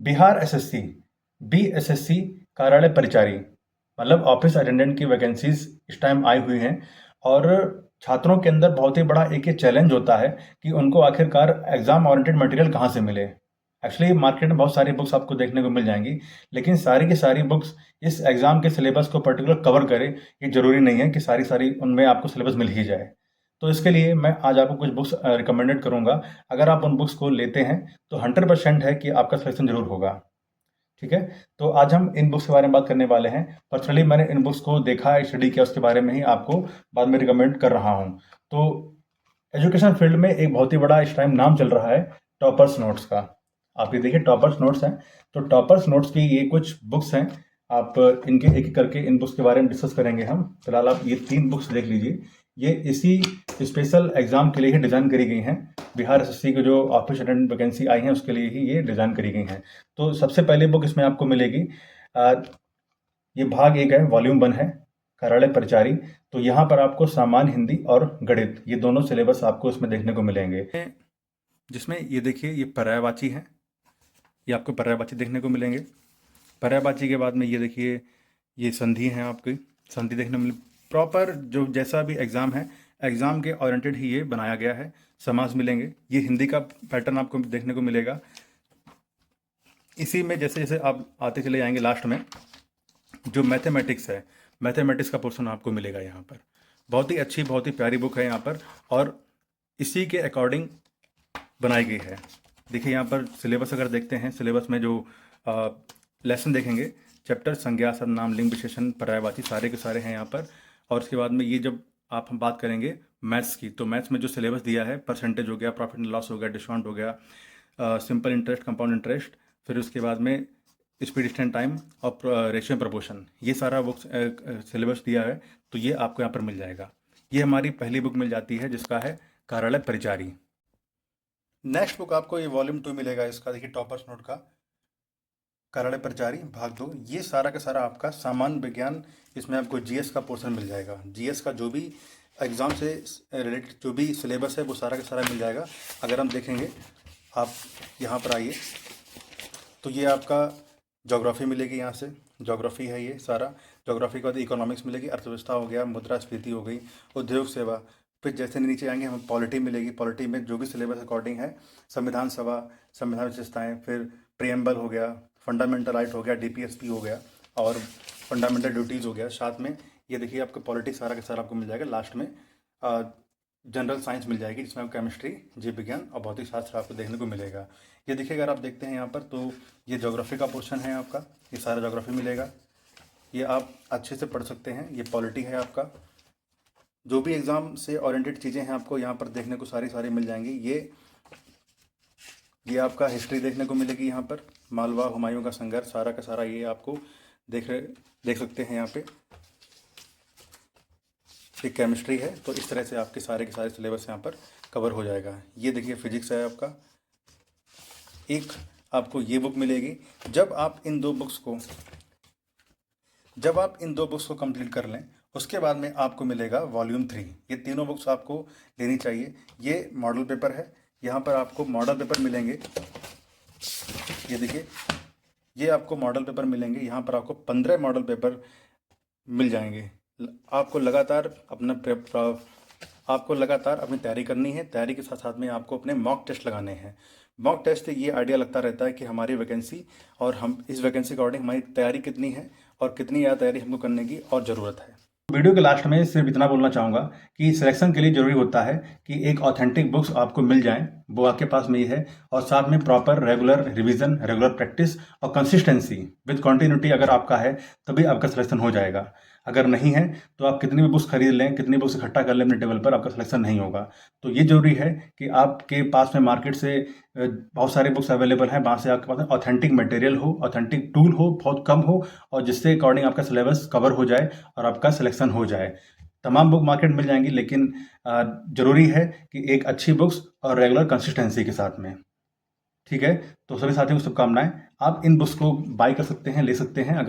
Bihar SSC, BSSC कार्यालय परिचारी, मतलब office attendant की वैकेंसीज इस टाइम आई हुई हैं। और छात्रों के अंदर बहुत ही बड़ा एक ये चैलेंज होता है कि उनको आखिरकार एग्जाम ओरिएंटेड मटेरियल कहाँ से मिले। एक्चुअली मार्केट में बहुत सारी बुक्स आपको देखने को मिल जाएंगी, लेकिन सारी की सारी बुक्स इस एग्जाम के सिलेबस को पर्टिकुलर कवर करे, ये जरूरी नहीं है कि सारी सारी उनमें आपको सिलेबस मिल ही जाए। तो इसके लिए मैं आज आपको कुछ बुक्स रिकमेंडेड करूंगा। अगर आप उन बुक्स को लेते हैं तो 100% है कि आपका सिलेक्शन जरूर होगा। ठीक है, तो आज हम इन बुक्स के बारे में बात करने वाले हैं। पर्सनली मैंने इन बुक्स को देखा, स्टडी किया, उसके बारे में ही आपको बाद में रिकमेंड कर रहा हूँ। तो एजुकेशन फील्ड में एक बहुत ही बड़ा इस टाइम नाम चल रहा है टॉपर्स नोट्स का। आप ये देखिए, टॉपर्स नोट्स हैं। तो टॉपर्स नोट्स की ये कुछ बुक्स हैं। आप इनके एक एक करके इन बुक्स के बारे में डिस्कस करेंगे हम। फिलहाल आप ये 3 बुक्स देख लीजिए। ये इसी स्पेशल एग्जाम के लिए ही डिज़ाइन करी गई हैं। बिहार एसएससी की जो ऑफिस अटेंडेंट वैकेंसी आई है उसके लिए ही ये डिज़ाइन करी गई हैं। तो सबसे पहली बुक इसमें आपको मिलेगी, ये भाग 1 है, वॉल्यूम 1 है, कार्यालय परिचारी। तो यहाँ पर आपको सामान्य हिंदी और गणित, ये दोनों सिलेबस आपको इसमें देखने को मिलेंगे। जिसमें ये देखिए, ये पर्यायवाची है, ये आपको पर्यायवाची देखने को मिलेंगे। पर्यायवाची के बाद में ये देखिए, ये संधि हैं, आपकी संधि देखने को मिले। प्रॉपर जो जैसा भी एग्ज़ाम है, एग्ज़ाम के ओरिएंटेड ही ये बनाया गया है। समास मिलेंगे, ये हिंदी का पैटर्न आपको देखने को मिलेगा। इसी में जैसे जैसे आप आते चले जाएंगे, लास्ट में जो मैथमेटिक्स है, मैथमेटिक्स का पोर्शन आपको मिलेगा यहाँ पर। बहुत ही अच्छी, बहुत ही प्यारी बुक है यहाँ पर, और इसी के अकॉर्डिंग बनाई गई है। देखिए यहाँ पर सिलेबस अगर देखते हैं, सिलेबस में जो लेसन देखेंगे, चैप्टर संज्ञा सर्वनाम लिंग विशेषण पर्यायवाची सारे के सारे हैं यहाँ पर। और उसके बाद में ये जब आप हम बात करेंगे मैथ्स की, तो मैथ्स में जो सिलेबस दिया है, परसेंटेज हो गया, प्रॉफिट एंड लॉस हो गया, डिस्काउंट हो गया, सिंपल इंटरेस्ट, कंपाउंड इंटरेस्ट, फिर उसके बाद में स्पीड डिस्टेंस टाइम और रेशियो प्रपोर्शन, ये सारा बुक्स सिलेबस दिया है। तो ये आपको यहाँ पर मिल जाएगा। ये हमारी पहली बुक मिल जाती है, जिसका है कार्यालय परिचारी। नेक्स्ट बुक आपको ये वॉल्यूम 2 मिलेगा इसका। देखिए, टॉपर्स नोट का कार्यालय परिचारी भाग 2। ये सारा का सारा आपका सामान्य विज्ञान, इसमें आपको जीएस का पोर्शन मिल जाएगा। जीएस का जो भी एग्ज़ाम से रिलेटेड जो भी सिलेबस है वो सारा का सारा मिल जाएगा। अगर हम देखेंगे, आप यहाँ पर आइए, तो ये आपका ज्योग्राफी मिलेगी। यहाँ से ज्योग्राफी है ये सारा। ज्योग्राफी के बाद इकोनॉमिक्स मिलेगी, अर्थव्यवस्था हो गया, मुद्रास्फीति हो गई, उद्योग सेवा। फिर जैसे नीचे आएंगे हमें पॉलिटी मिलेगी। पॉलिटी में जो भी सिलेबस अकॉर्डिंग है, संविधान सभा, संविधान विशेषताएँ, फिर प्रियम्बल हो गया, फंडामेंटल राइट हो गया, डीपीएसपी हो गया, और फंडामेंटल ड्यूटीज़ हो गया। साथ में ये देखिए, आपको पॉलिटिक्स सारा का सारा आपको मिल जाएगा। लास्ट में जनरल साइंस मिल जाएगी, जिसमें आपको केमिस्ट्री, जीव विज्ञान और भौतिक शास्त्र आपको देखने को मिलेगा। ये देखिए, अगर आप देखते हैं यहाँ पर, तो ये ज्योग्राफी का पोर्शन है आपका। ये सारा ज्योग्राफी मिलेगा, ये आप अच्छे से पढ़ सकते हैं। ये पॉलिटी है आपका। जो भी एग्ज़ाम से ओरिएंटेड चीज़ें हैं आपको यहाँ पर देखने को सारी मिल जाएंगी। ये आपका हिस्ट्री देखने को मिलेगी यहाँ पर। मालवा हुमायूं का संघर्ष, सारा का सारा ये आपको देख सकते हैं यहाँ पे। एक केमिस्ट्री है। तो इस तरह से आपके सारे के सारे सिलेबस यहाँ पर कवर हो जाएगा। ये देखिए, फिजिक्स है आपका। एक आपको ये बुक मिलेगी। जब आप इन दो बुक्स को कंप्लीट कर लें, उसके बाद में आपको मिलेगा वॉल्यूम 3। ये तीनों बुक्स आपको लेनी चाहिए। ये मॉडल पेपर है। यहाँ पर आपको मॉडल पेपर मिलेंगे। ये देखिए, ये आपको मॉडल पेपर मिलेंगे। यहाँ पर आपको 15 मॉडल पेपर मिल जाएंगे। आपको लगातार अपनी तैयारी करनी है। तैयारी के साथ साथ में आपको अपने मॉक टेस्ट लगाने हैं। मॉक टेस्ट से ये आइडिया लगता रहता है कि हमारी वैकेंसी और हम इस वैकेंसी के अकॉर्डिंग हमारी तैयारी कितनी है और कितनी ज़्यादा तैयारी हमको करने की और ज़रूरत है। वीडियो के लास्ट में सिर्फ इतना बोलना चाहूँगा कि सिलेक्शन के लिए ज़रूरी होता है कि एक ऑथेंटिक बुक्स आपको मिल जाएं, वो आपके पास में ही है, और साथ में proper regular revision, regular practice और कंसिस्टेंसी विद कंटिन्यूटी अगर आपका है, तभी आपका सिलेक्शन हो जाएगा। अगर नहीं है तो आप कितनी भी बुक्स खरीद लें, कितनी बुक्स इकट्ठा कर लें अपने टेबल पर, आपका सिलेक्शन नहीं होगा। तो ये जरूरी है कि आपके पास में मार्केट से बहुत सारे बुक्स अवेलेबल हैं, वहाँ से आपके पास ऑथेंटिक मटेरियल हो, ऑथेंटिक टूल हो, बहुत कम हो, और जिससे अकॉर्डिंग आपका सिलेबस कवर हो जाए और आपका सिलेक्शन हो जाए। तमाम बुक मार्केट मिल जाएंगी, लेकिन ज़रूरी है कि एक अच्छी बुक्स और रेगुलर कंसिस्टेंसी के साथ में। ठीक है, तो सभी साथियों को शुभकामनाएं। आप इन बुक्स को बाय कर सकते हैं, ले सकते हैं।